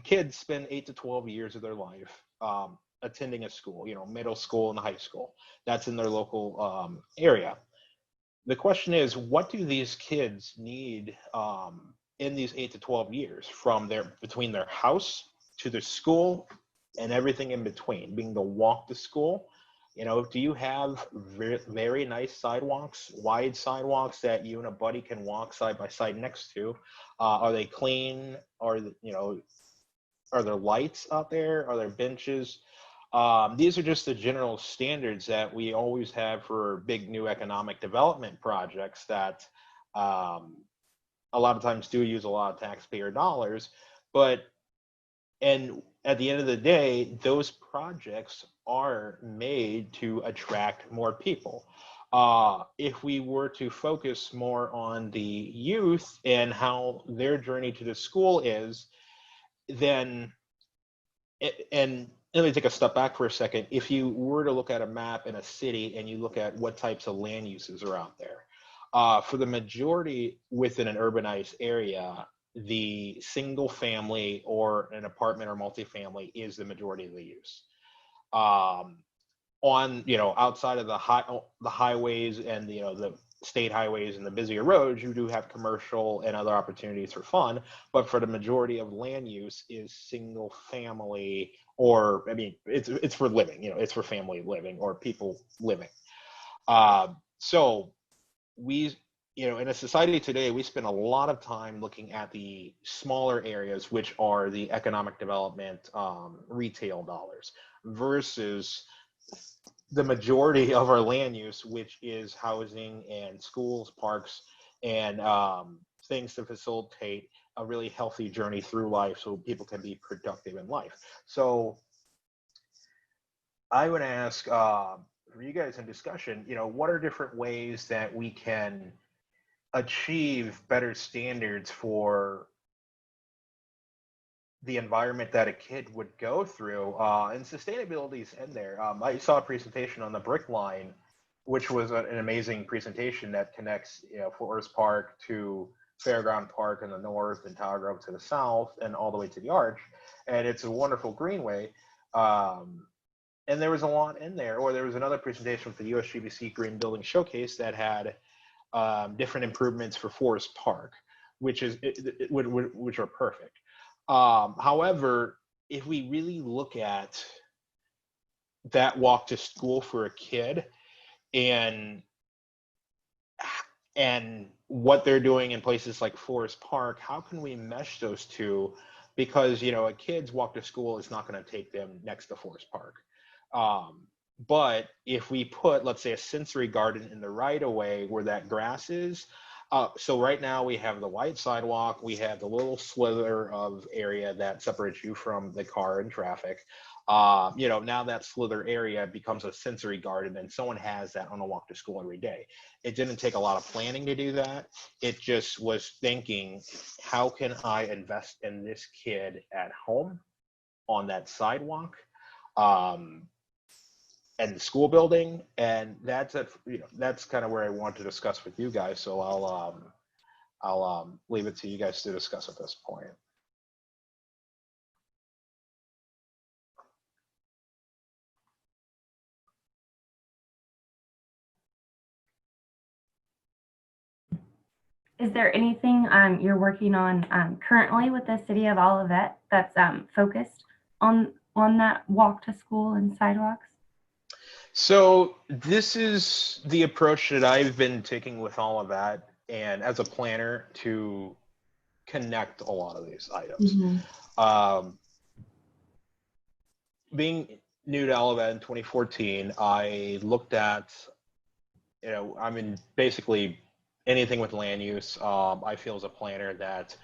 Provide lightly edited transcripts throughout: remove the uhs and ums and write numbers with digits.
kids spend 8 to 12 years of their life attending a school, middle school and high school. That's in their local area. The question is, what do these kids need in these 8 to 12 years from between their house to their school and everything in between, being the walk to school? Do you have very, very nice sidewalks, wide sidewalks that you and a buddy can walk side by side next to? Are they clean? Are there lights out there? Are there benches? These are just the general standards that we always have for big new economic development projects that a lot of times do use a lot of taxpayer dollars. And at the end of the day, those projects are made to attract more people. If we were to focus more on the youth and how their journey to the school is, then, and let me take a step back for a second. If you were to look at a map in a city and you look at what types of land uses are out there, for the majority within an urbanized area, the single family or an apartment or multifamily is the majority of the use. Outside of the highways and the state highways and the busier roads, you do have commercial and other opportunities for fun, but for the majority of land use is single family, or it's for living, it's for family living or people living. So we, in a society today, we spend a lot of time looking at the smaller areas, which are the economic development retail dollars, versus the majority of our land use, which is housing and schools, parks, and things to facilitate a really healthy journey through life so people can be productive in life. So I would ask for you guys in discussion, what are different ways that we can achieve better standards for the environment that a kid would go through, and sustainability is in there. I saw a presentation on the Brick Line, which was an amazing presentation that connects, Forest Park to Fairground Park in the north and Tower Grove to the south and all the way to the Arch. And it's a wonderful greenway. And there was a lot in there. Or there was another presentation with the USGBC Green Building Showcase that had different improvements for Forest Park, which are perfect. However, if we really look at that walk to school for a kid and what they're doing in places like Forest Park, how can we mesh those two? Because, a kid's walk to school is not going to take them next to Forest Park. But if we put, let's say, a sensory garden in the right of way where that grass is, so right now we have the white sidewalk, we have the little slither of area that separates you from the car and traffic. Now that slither area becomes a sensory garden, and someone has that on a walk to school every day. It didn't take a lot of planning to do that. It just was thinking, how can I invest in this kid at home on that sidewalk? And the school building, and that's kind of where I want to discuss with you guys. So I'll leave it to you guys to discuss at this point. Is there anything you're working on currently with the city of Olivette that's focused on that walk to school and sidewalks? So this is the approach that I've been taking with Olivette and as a planner to connect a lot of these items. Mm-hmm. Being new to Olivette in 2014, I looked at, basically anything with land use. I feel as a planner that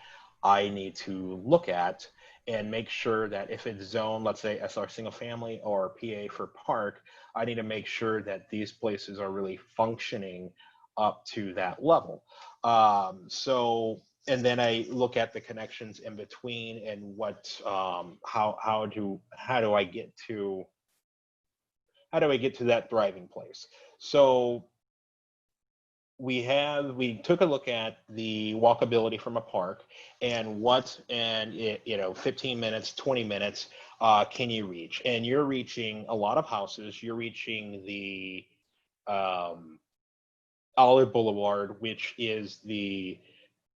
I need to look at and make sure that if it's zoned, let's say SR single family or PA for park, I need to make sure that these places are really functioning up to that level. And then I look at the connections in between and what, how do I get to that thriving place? So we took a look at the walkability from a park and 15 minutes, 20 minutes can you reach? And you're reaching a lot of houses. You're reaching the Olive Boulevard, which is the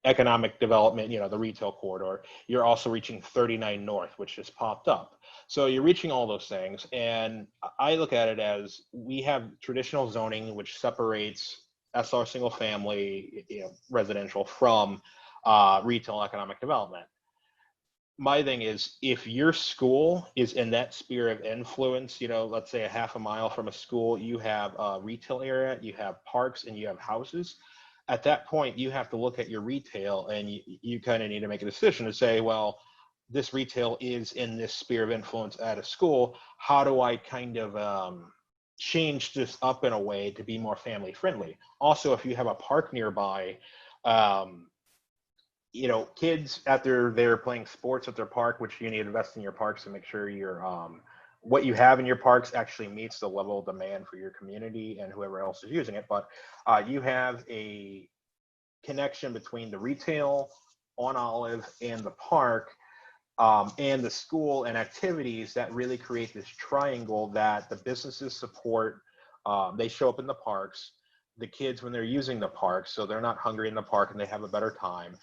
economic development, the retail corridor. You're also reaching 39 North, which just popped up. So you're reaching all those things. And I look at it as we have traditional zoning, which separates SR single family, residential from retail economic development. My thing is, if your school is in that sphere of influence, let's say a half a mile from a school, you have a retail area, you have parks, and you have houses. At that point, you have to look at your retail, and you kind of need to make a decision to say, well, this retail is in this sphere of influence at a school. How do I kind of change this up in a way to be more family friendly? Also, if you have a park nearby, kids after they're playing sports at their park, which you need to invest in your parks to make sure what you have in your parks actually meets the level of demand for your community and whoever else is using it. But you have a connection between the retail on Olive and the park and the school and activities that really create this triangle that the businesses support. They show up in the parks, the kids when they're using the park, so they're not hungry in the park and they have a better time.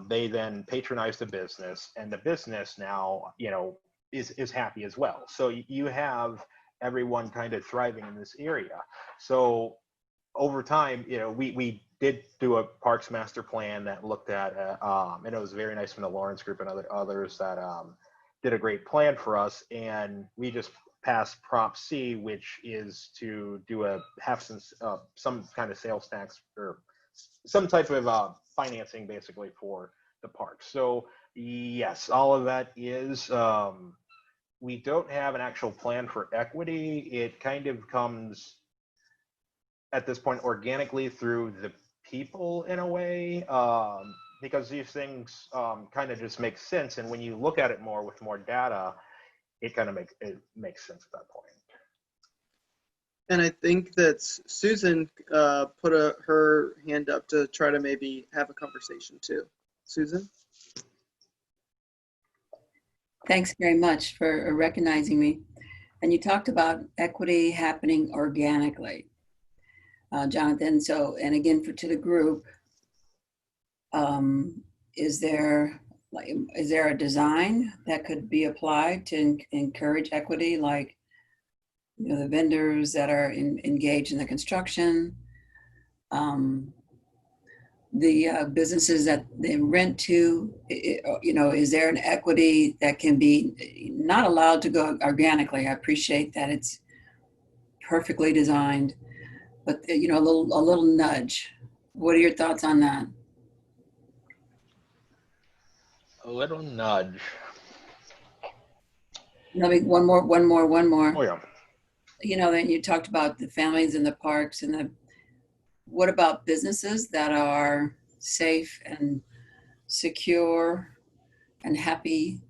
They then patronize the business, and the business now, is happy as well. So you have everyone kind of thriving in this area. So over time, we did do a parks master plan that looked at, and it was very nice from the Lawrence Group and others that did a great plan for us. And we just passed Prop C, which is to do some kind of sales tax or some type of financing basically for the park. So yes, all of that is, we don't have an actual plan for equity. It kind of comes at this point organically through the people in a way, because these things kind of just make sense. And when you look at it more with more data, it kind of makes sense at that point. And I think that Susan put her hand up to try to maybe have a conversation too. Susan? Thanks very much for recognizing me. And you talked about equity happening organically, Jonathan. So, and again, to the group, is there a design that could be applied to encourage equity, like the vendors that are engaged in the construction, the businesses that they rent to, is there an equity that can be not allowed to go organically? I appreciate that it's perfectly designed, but a little nudge. What are your thoughts on that? A little nudge. One more. Oh yeah. Then you talked about the families in the parks and what about businesses that are safe and secure and happy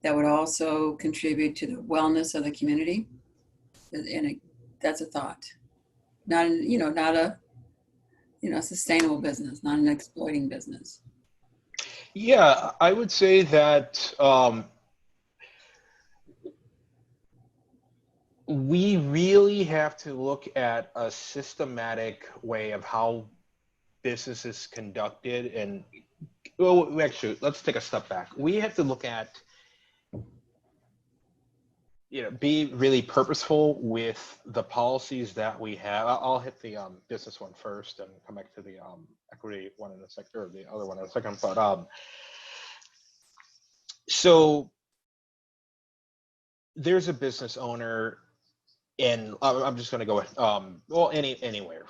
that would also contribute to the wellness of the community? And that's a thought. Not a sustainable business, not an exploiting business. Yeah, I would say that we really have to look at a systematic way of how business is conducted. And well, actually, let's take a step back. We have to look at, be really purposeful with the policies that we have. I'll hit the business one first and come back to the equity one in a second, or the other one in a second. But so there's a business owner, and I'm just going to go with anywhere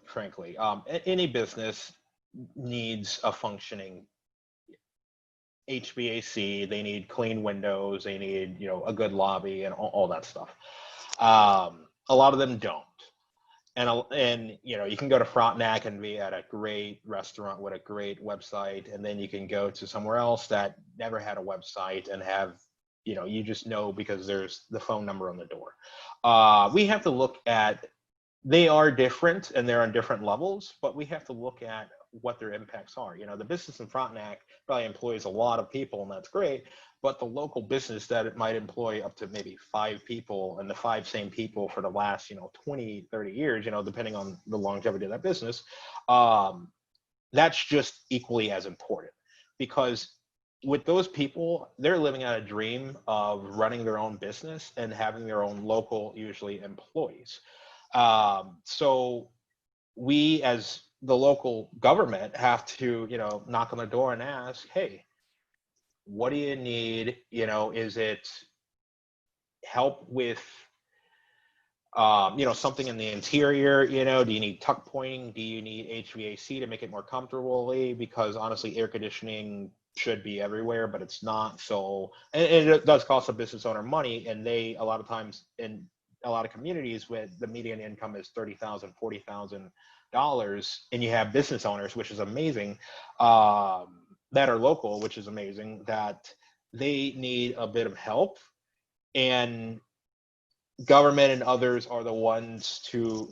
frankly, any business needs a functioning HVAC. They need clean windows. They need a good lobby and all that stuff. A lot of them don't. And you can go to Frontenac and be at a great restaurant with a great website, and then you can go to somewhere else that never had a website and have, you just know because there's the phone number on the door. We have to look at they are different and they're on different levels, but we have to look at what their impacts are. You know, the Business in Frontenac probably employs a lot of people, and that's great, but the local business that it might employ up to maybe 5 people, and the 5 same people for the last, 20, 30 years, depending on the longevity of that business, that's just equally as important, because with those people, they're living out a dream of running their own business and having their own local, usually, employees. So we, as the local government, have to, knock on the door and ask, hey, what do you need? Is it help with, something in the interior? Do you need tuck pointing? Do you need HVAC to make it more comfortably? Because honestly, air conditioning should be everywhere, but it's not. So, and it does cost a business owner money, and they, a lot of times, in a lot of communities with the median income is $30,000, $40,000, and you have business owners, which is amazing, that are local, which is amazing, that they need a bit of help, and government and others are the ones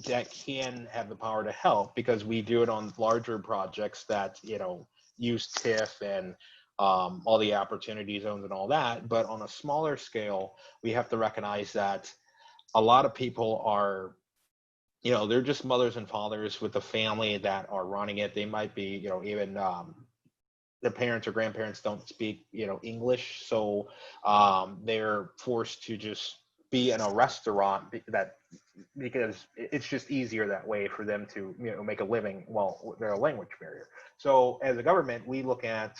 that can have the power to help, because we do it on larger projects that use TIF and all the opportunity zones and all that. But on a smaller scale, we have to recognize that a lot of people are, they're just mothers and fathers with a family that are running it. They might be, even their parents or grandparents don't speak, English. So they're forced to just be in a restaurant because it's just easier that way for them to, make a living while they're a language barrier. So as a government, we look at,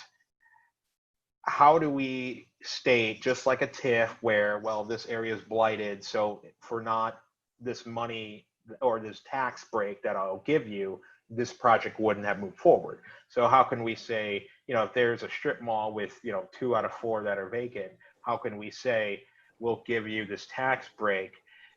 how do we state, just like a TIF, where, well, this area is blighted, so for not this money or this tax break that I'll give you, this project wouldn't have moved forward. So how can we say, if there's a strip mall with, 2 out of 4 that are vacant, how can we say, we'll give you this tax break,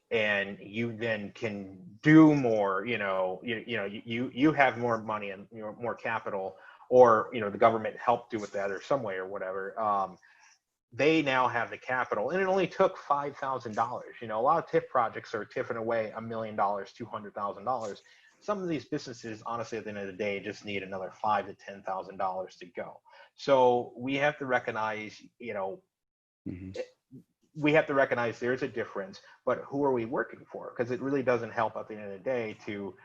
and you then can do more, you have more money and more capital, or the government helped you with that or some way or whatever. They now have the capital, and it only took $5,000. A lot of TIF projects are TIFing away $1 million, $200,000. Some of these businesses, honestly, at the end of the day, just need another $5,000 to $10,000 to go. So we have to recognize, we have to recognize there's a difference, but who are we working for? Because it really doesn't help at the end of the day to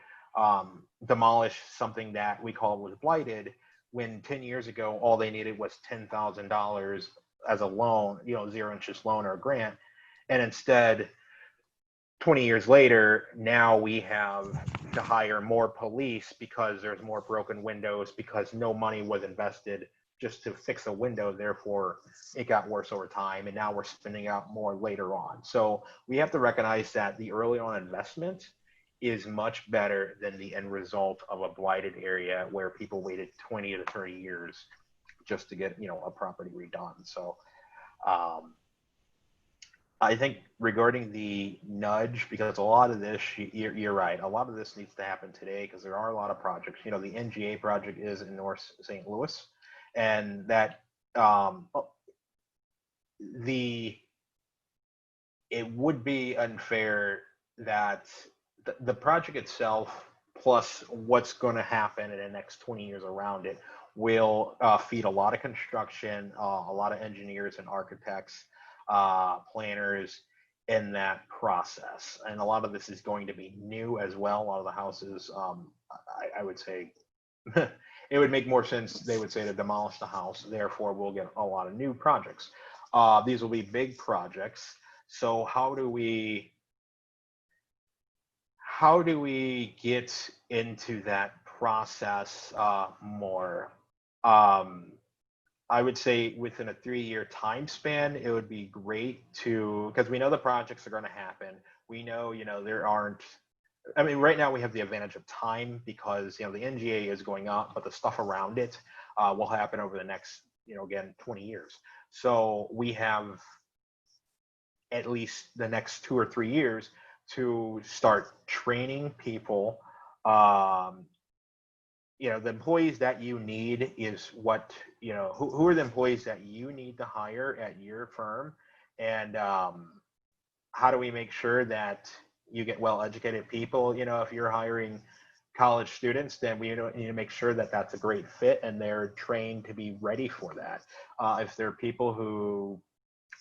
demolish something that we call was blighted, when 10 years ago, all they needed was $10,000 as a loan, 0-interest loan or a grant. And instead, 20 years later, now we have to hire more police because there's more broken windows, because no money was invested just to fix a window. Therefore, it got worse over time, and now we're spending out more later on. So we have to recognize that the early on investment is much better than the end result of a blighted area where people waited 20 to 30 years just to get, a property redone. So I think regarding the nudge, because a lot of this, you're right, a lot of this needs to happen today, because there are a lot of projects. The NGA project is in North St. Louis, and that it would be unfair that the project itself, plus what's going to happen in the next 20 years around it, will feed a lot of construction, a lot of engineers and architects, planners in that process. And a lot of this is going to be new as well. A lot of the houses, I would say, it would make more sense, they would say, to demolish the house. Therefore, we'll get a lot of new projects. These will be big projects. So how do we get into that process more? I would say within a 3-year time span, it would be great to, because we know the projects are going to happen. We know, there aren't, right now we have the advantage of time, because, the NGA is going up, but the stuff around it will happen over the next, again, 20 years. So we have at least the next 2 or 3 years to start training people. The employees that you need is what, who are the employees that you need to hire at your firm, and how do we make sure that you get well-educated people. You know, if you're hiring college students, then we need to make sure that that's a great fit and they're trained to be ready for that. If there are people who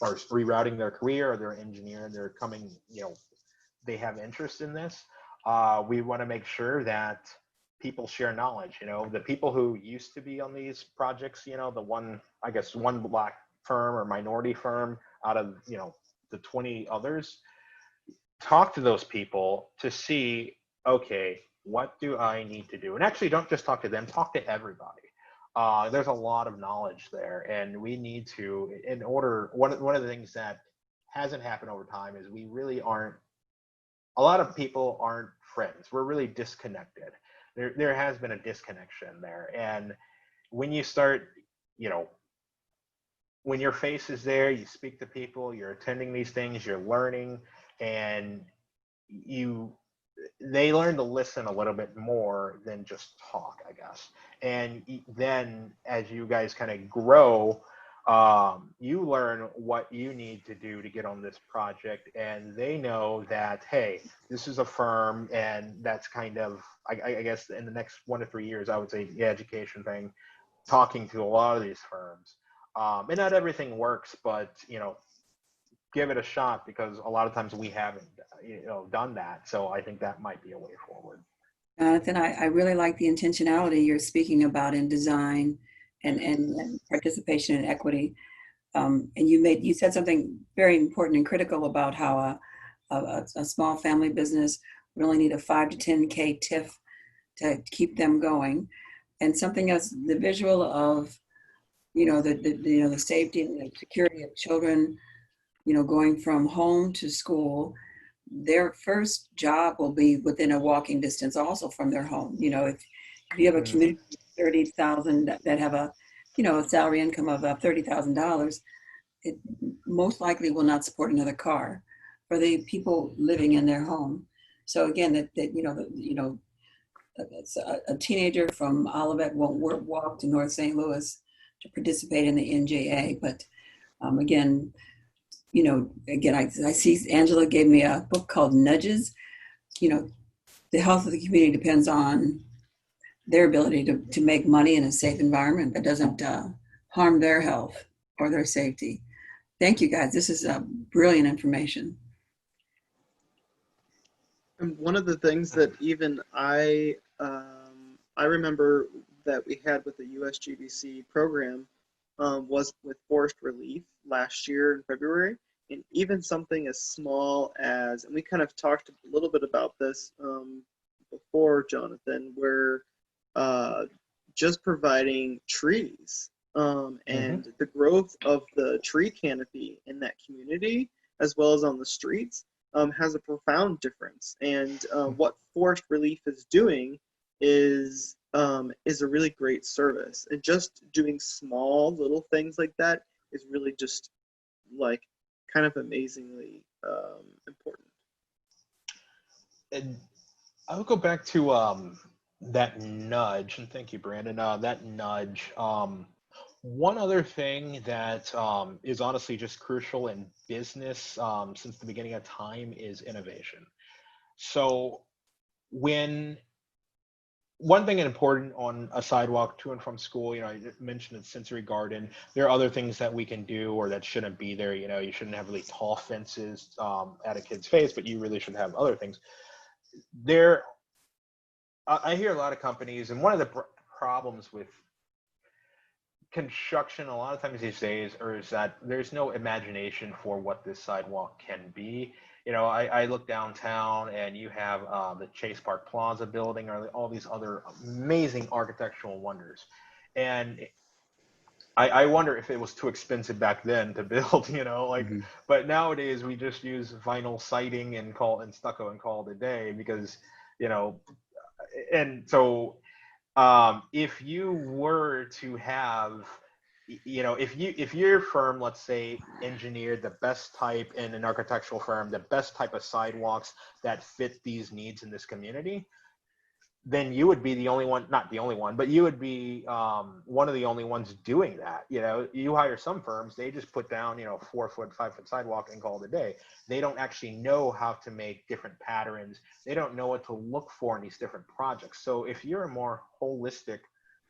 are rerouting their career or they're an engineer and they're coming, you know, they have interest in this, we want to make sure that people share knowledge. You know, the people who used to be on these projects, you know, the one, I guess, one black firm or minority firm out of, you know, the 20 others, talk to those people to see, okay, what do I need to do? And actually, don't just talk to them, talk to everybody. There's a lot of knowledge there, and we need to, in order, one of the things that hasn't happened over time is we really aren't, a lot of people aren't friends. We're really disconnected. There has been a disconnection there. And when you start, you know, when your face is there, you speak to people, you're attending these things, you're learning, and they learn to listen a little bit more than just talk, I guess. And then as you guys kind of grow, you learn what you need to do to get on this project, and they know that, hey, this is a firm, and that's kind of, I guess in the next 1 to 3 years, I would say the education thing, talking to a lot of these firms. And not everything works, but, you know, give it a shot, because a lot of times we haven't, you know, done that. So I think that might be a way forward. Jonathan, I really like the intentionality you're speaking about in design and participation and equity. And you said something very important and critical about how a small family business would only need a 5 to 10K TIF to keep them going. And something else, the visual of, you know, the safety and the security of children, you know, going from home to school. Their first job will be within a walking distance also from their home. You know, if you have a community of 30,000 that have a, you know, a salary income of $30,000, it most likely will not support another car for the people living in their home. So again, that a teenager from Olivette won't walk to North St. Louis to participate in the NJA, but again, you know, again, I see Angela gave me a book called Nudges. You know, the health of the community depends on their ability to make money in a safe environment that doesn't harm their health or their safety. Thank you, guys. This is brilliant information. And one of the things that even I remember that we had with the USGBC program was with forest relief last year in February. And even something as small as, and we kind of talked a little bit about this before, Jonathan, where just providing trees and the growth of the tree canopy in that community, as well as on the streets, has a profound difference. And what forest relief is doing is a really great service. And just doing small little things like that is really just like kind of amazingly important. And I would go back to that nudge, and thank you, Brandon. That nudge. One other thing that is honestly just crucial in business since the beginning of time is innovation. So one thing important on a sidewalk to and from school, you know, I mentioned the sensory garden. There are other things that we can do or that shouldn't be there. You know, you shouldn't have really tall fences at a kid's face, but you really should have other things. I hear a lot of companies, and one of the problems with construction a lot of times these days is that there's no imagination for what this sidewalk can be. You know, I look downtown and you have the Chase Park Plaza building or all these other amazing architectural wonders. And I wonder if it was too expensive back then to build, you know, like, but nowadays we just use vinyl siding and stucco and call it a day because, you know, and so if you were to have, you know, if your firm, let's say, engineered the best type in an architectural firm, the best type of sidewalks that fit these needs in this community, then you would be the only one, not the only one, but you would be one of the only ones doing that. You know, you hire some firms, they just put down, 4 foot, 5 foot sidewalk and call it a day. They don't actually know how to make different patterns. They don't know what to look for in these different projects. So if you're a more holistic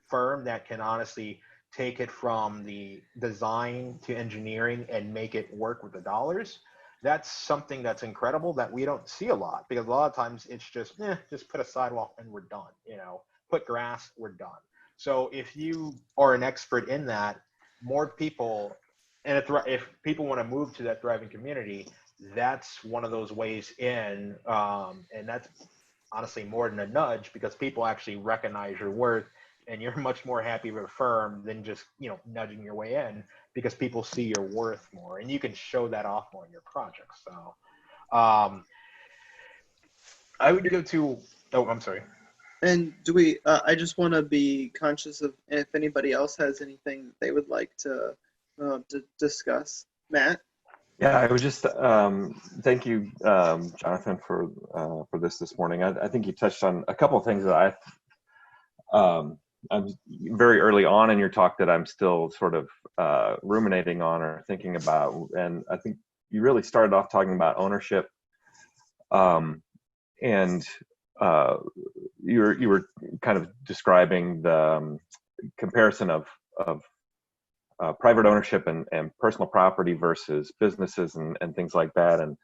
firm that can honestly take it from the design to engineering and make it work with the dollars, that's something that's incredible that we don't see a lot, because a lot of times it's just put a sidewalk and we're done, put grass, we're done. So if you are an expert in that, more people, and if people want to move to that thriving community, that's one of those ways in, and that's honestly more than a nudge, because people actually recognize your worth, and you're much more happy with a firm than just, nudging your way in, because people see your worth more, and you can show that off more in your projects. So I would go to, I'm sorry. And do we, I just want to be conscious of if anybody else has anything they would like to discuss. Matt? Yeah, I would just thank you, Jonathan, for this morning. I think you touched on a couple of things that I'm very early on in your talk that I'm still sort of ruminating on or thinking about. And I think you really started off talking about ownership, and you were kind of describing the comparison of private ownership and personal property versus businesses and things like that. And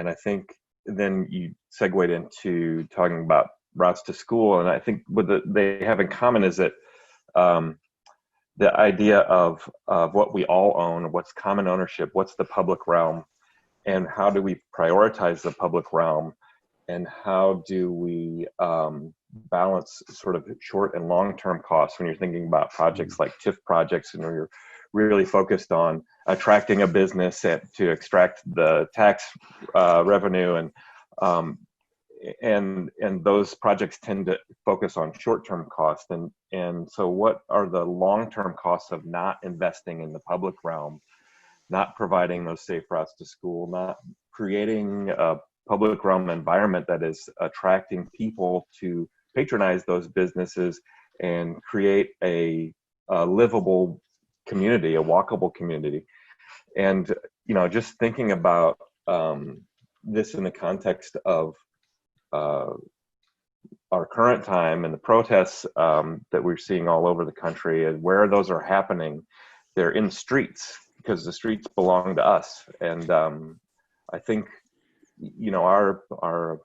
I think then you segued into talking about routes to school. And I think what they have in common is that the idea of what we all own, what's common ownership, what's the public realm, and how do we prioritize the public realm, and how do we balance sort of short and long-term costs when you're thinking about projects like TIF projects, and where you're really focused on attracting a business to extract the tax revenue, and those projects tend to focus on short-term costs. And so what are the long-term costs of not investing in the public realm, not providing those safe routes to school, not creating a public realm environment that is attracting people to patronize those businesses and create a livable community, a walkable community? And, just thinking about this in the context of our current time and the protests that we're seeing all over the country, and where those are happening, they're in the streets, because the streets belong to us. And I think, our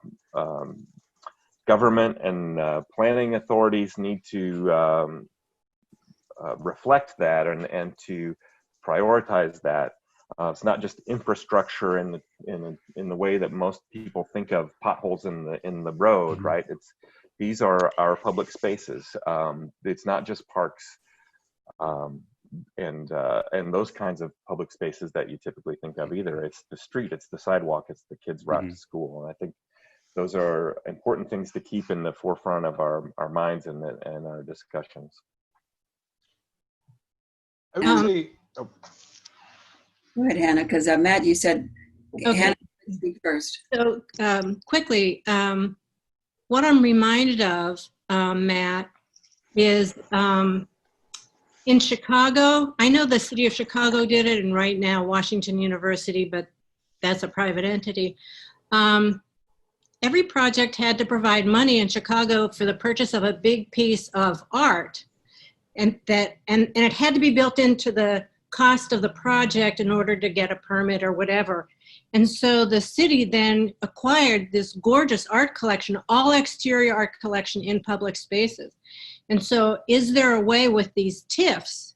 government and planning authorities need to reflect that and to prioritize that. It's not just infrastructure in the way that most people think of potholes in the road, right? These are our public spaces. It's not just parks and those kinds of public spaces that you typically think of either. It's the street, it's the sidewalk, it's the kids' route to school. And I think those are important things to keep in the forefront of our minds and our discussions. I would say, Go ahead, Hannah, because Matt, you said, Okay. Hannah, speak first. So quickly, what I'm reminded of, Matt, is in Chicago, I know the city of Chicago did it, and right now Washington University, but that's a private entity. Every project had to provide money in Chicago for the purchase of a big piece of art, and it had to be built into the cost of the project in order to get a permit or whatever. And so the city then acquired this gorgeous art collection, all exterior art collection in public spaces. And so is there a way with these TIFs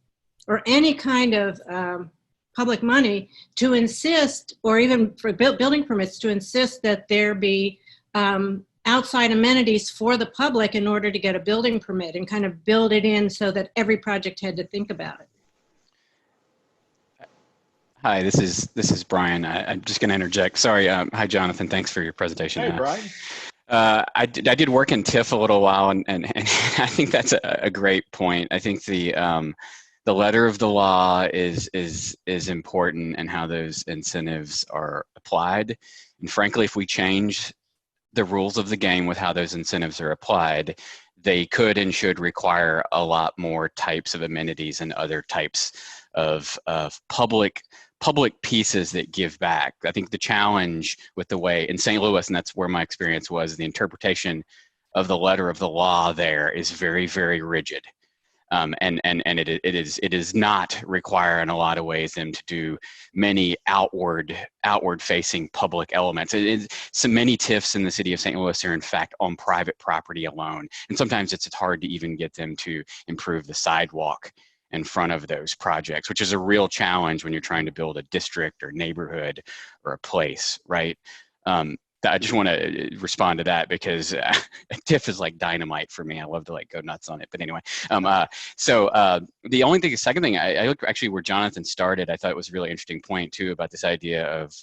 or any kind of public money to insist, or even for building permits, to insist that there be outside amenities for the public in order to get a building permit, and kind of build it in so that every project had to think about it? Hi, this is Bryan. I'm just going to interject. Sorry. Hi, Jonathan. Thanks for your presentation. hey, Bryan. I did work in TIF a little while, and I think that's a great point. I think the letter of the law is important, and how those incentives are applied. And frankly, if we change the rules of the game with how those incentives are applied, they could and should require a lot more types of amenities and other types of public pieces that give back. I think the challenge with the way in St. Louis, and that's where my experience was, the interpretation of the letter of the law there is very, very rigid. And it is not require in a lot of ways them to do many outward facing public elements. So many TIFs in the city of St. Louis are in fact on private property alone, and sometimes it's hard to even get them to improve the sidewalk in front of those projects, which is a real challenge when you're trying to build a district or neighborhood or a place, right? I just want to respond to that because TIF is like dynamite for me. I love to like go nuts on it. But anyway, the only thing, the second thing, I looked actually where Jonathan started. I thought it was a really interesting point too about this idea of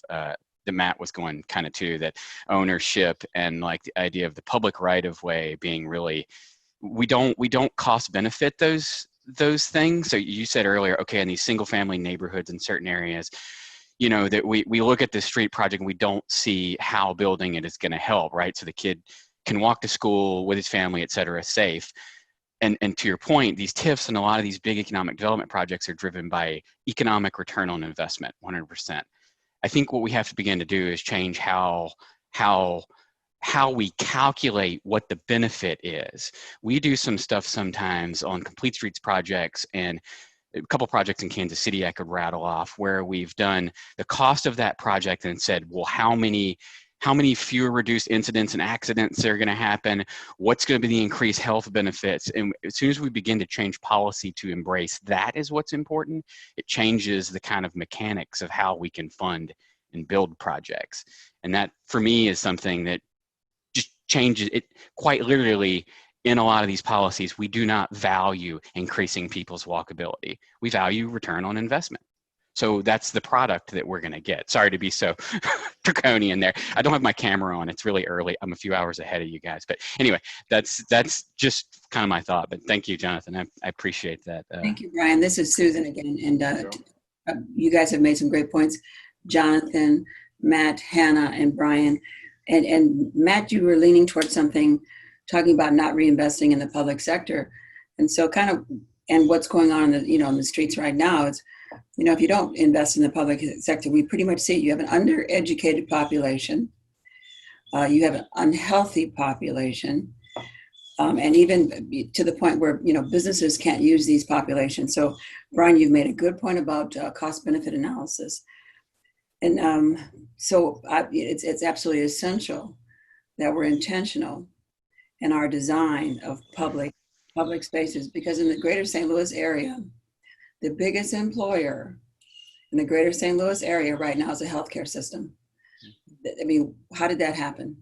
the Matt was going kind of to that ownership and like the idea of the public right of way being really, we don't cost benefit those things. So you said earlier, okay, in these single family neighborhoods in certain areas, you know, that we look at the street project and we don't see how building it is going to help, right? So the kid can walk to school with his family, et cetera, safe. And to your point, these TIFs and a lot of these big economic development projects are driven by economic return on investment, 100%. I think what we have to begin to do is change how we calculate what the benefit is. We do some stuff sometimes on complete streets projects, and a couple projects in Kansas City I could rattle off where we've done the cost of that project and said, well, how many fewer reduced incidents and accidents are going to happen? What's going to be the increased health benefits? And as soon as we begin to change policy to embrace that is what's important, it changes the kind of mechanics of how we can fund and build projects. And that for me is something that just changes it quite literally. In a lot of these policies, we do not value increasing people's walkability. We value return on investment. So that's the product that we're going to get. Sorry to be so draconian there. I don't have my camera on. It's really early. I'm a few hours ahead of you guys. But anyway, that's just kind of my thought. But thank you, Jonathan. I appreciate that. Thank you, Brian. This is Susan again. And you guys have made some great points. Jonathan, Matt, Hannah, and Brian. And Matt, you were leaning towards something, talking about not reinvesting in the public sector. And so and what's going on in the, on the streets right now is, if you don't invest in the public sector, we pretty much see it. You have an undereducated population. You have an unhealthy population. And even to the point where, businesses can't use these populations. So Brian, you've made a good point about cost benefit analysis. And it's absolutely essential that we're intentional in our design of public spaces, because in the greater St. Louis area, the biggest employer in the greater St. Louis area right now is the healthcare system. I mean, how did that happen?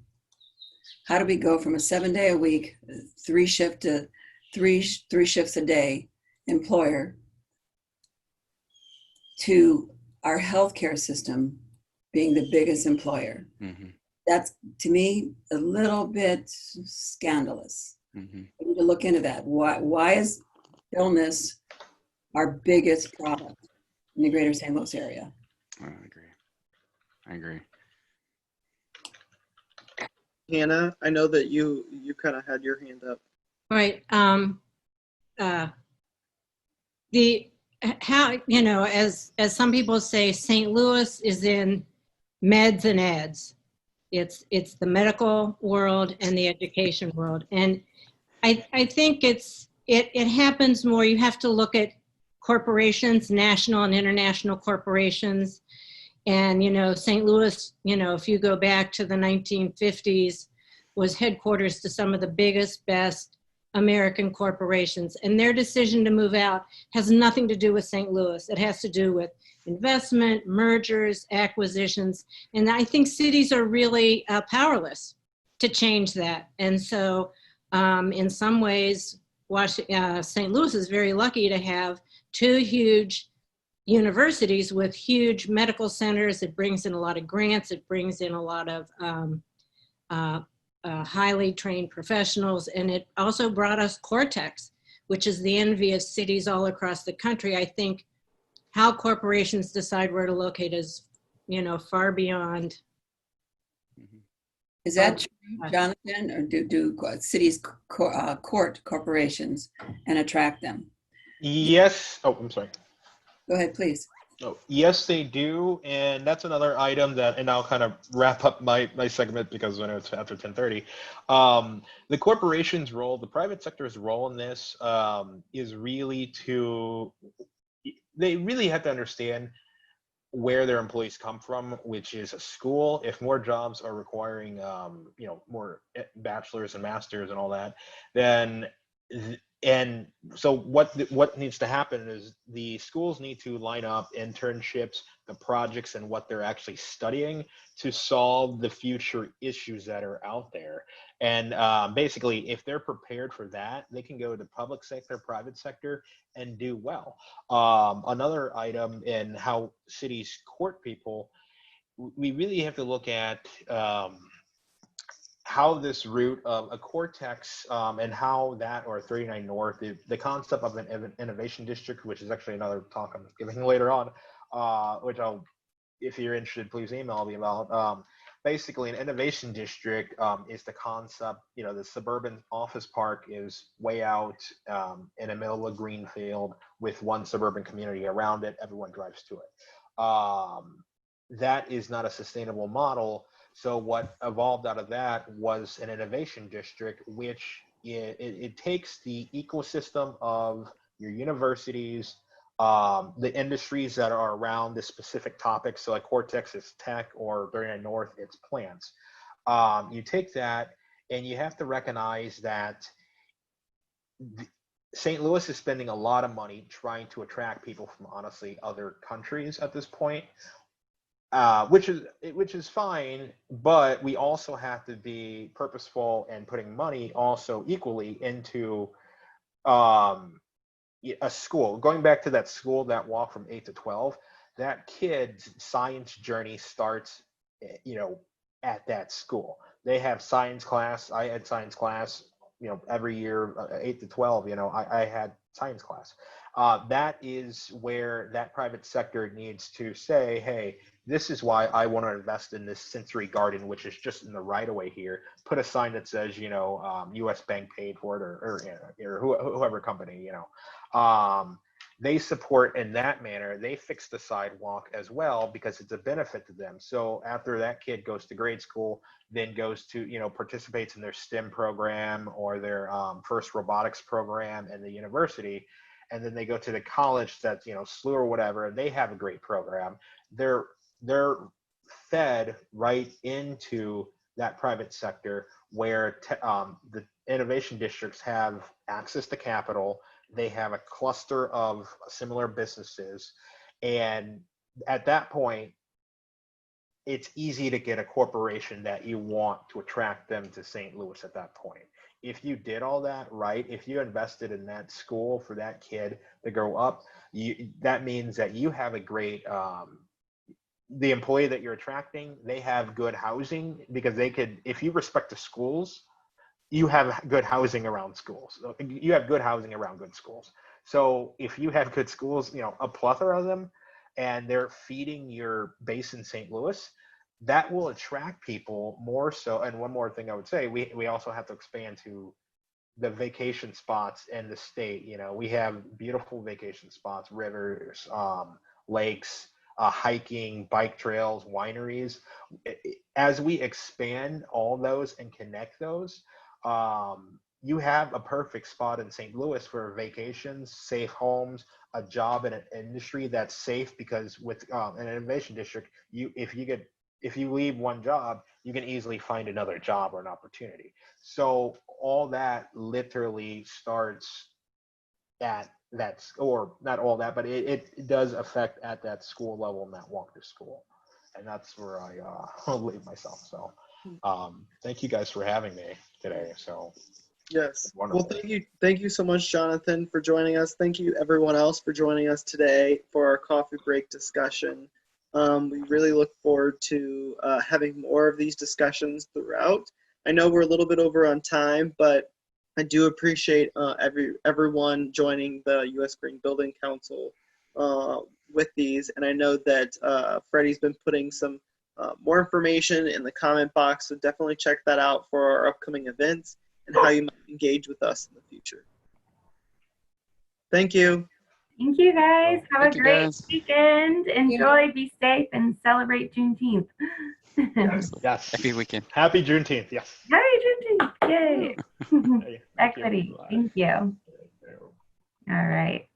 How do we go from a 7-day a week, three shifts a day employer to our healthcare system being the biggest employer? Mm-hmm. That's, to me, a little bit scandalous. Mm-hmm. We need to look into that. Why is illness our biggest problem in the greater St. Louis area? I agree. Hannah, I know that you kind of had your hand up. Right. As some people say, St. Louis is in meds and eds. It's the medical world and the education world. And I think it happens more. You have to look at corporations, national and international corporations. And, St. Louis, if you go back to the 1950s, was headquarters to some of the biggest, best American corporations. And their decision to move out has nothing to do with St. Louis. It has to do with investment, mergers, acquisitions. And I think cities are really powerless to change that. And so in some ways, St. Louis is very lucky to have two huge universities with huge medical centers. It brings in a lot of grants. It brings in a lot of highly trained professionals. And it also brought us Cortex, which is the envy of cities all across the country. I think how corporations decide where to locate is, far beyond. Is that true, Jonathan, or do cities court corporations and attract them? Yes. Oh, I'm sorry. Go ahead, please. Oh, yes, they do, and that's another item that, and I'll kind of wrap up my segment because I know it's after 10:30. The corporation's role, the private sector's role in this is really they really have to understand where their employees come from, which is a school. If more jobs are requiring, more bachelors and masters and all that, then and so what needs to happen is the schools need to line up internships, the projects, and what they're actually studying to solve the future issues that are out there. And basically, if they're prepared for that, they can go to public sector, private sector, and do well. Another item in how cities court people, we really have to look at how this route of a cortex and how that, or 39 North, the concept of an innovation district, which is actually another talk I'm giving later on, which I'll, if you're interested, please email me about. Basically, an innovation district is the concept, the suburban office park is way out in the middle of a green field with one suburban community around it. Everyone drives to it. That is not a sustainable model. So what evolved out of that was an innovation district, which it takes the ecosystem of your universities, the industries that are around this specific topic. So like Cortex is tech, or 39 North, it's plants. You take that, and you have to recognize that St. Louis is spending a lot of money trying to attract people from, honestly, other countries at this point. Which is fine, but we also have to be purposeful and putting money also equally into a school. Going back to that school, that walk from 8 to 12, that kid's science journey starts, at that school. They have science class. I had science class, every year, 8 to 12. I had science class. That is where that private sector needs to say, hey, this is why I want to invest in this sensory garden, which is just in the right of way here. Put a sign that says, U.S. Bank paid for it, or whoever company, they support in that manner. They fix the sidewalk as well because it's a benefit to them. So after that kid goes to grade school, then goes to, participates in their STEM program or their first robotics program in the university, and then they go to the college that's, SLU or whatever, and they have a great program. They're fed right into that private sector where the innovation districts have access to capital. They have a cluster of similar businesses. And at that point, it's easy to get a corporation that you want to attract them to St. Louis at that point. If you did all that right, if you invested in that school for that kid to grow up, that means that you have a great, the employee that you're attracting, they have good housing, because they could, if you respect the schools, you have good housing around schools. You have good housing around good schools. So if you have good schools, a plethora of them, and they're feeding your base in St. Louis, that will attract people more so. And one more thing I would say, we also have to expand to the vacation spots in the state. We have beautiful vacation spots, rivers, lakes, hiking, bike trails, wineries. As we expand all those and connect those, you have a perfect spot in St. Louis for vacations, safe homes, a job in an industry that's safe, because with an innovation district, if you leave one job, you can easily find another job or an opportunity. So all that literally starts at that, or not all that, but it does affect at that school level and that walk to school. And that's where I leave myself. So thank you guys for having me today. So yes, well, thank you so much, Jonathan, for joining us. Thank you everyone else for joining us today for our coffee break discussion. We really look forward to having more of these discussions throughout. I know we're a little bit over on time, but I do appreciate everyone joining the U.S. Green Building Council with these. And I know that Freddie's been putting some more information in the comment box, so definitely check that out for our upcoming events and how you might engage with us in the future. Thank you. Thank you, guys. Have Thank a you, great guys. weekend. Enjoy, be safe, and celebrate Juneteenth. Yes. Happy weekend. Happy Juneteenth. Yes. Happy Juneteenth. Yay. Thank you. Equity. Thank you. All right.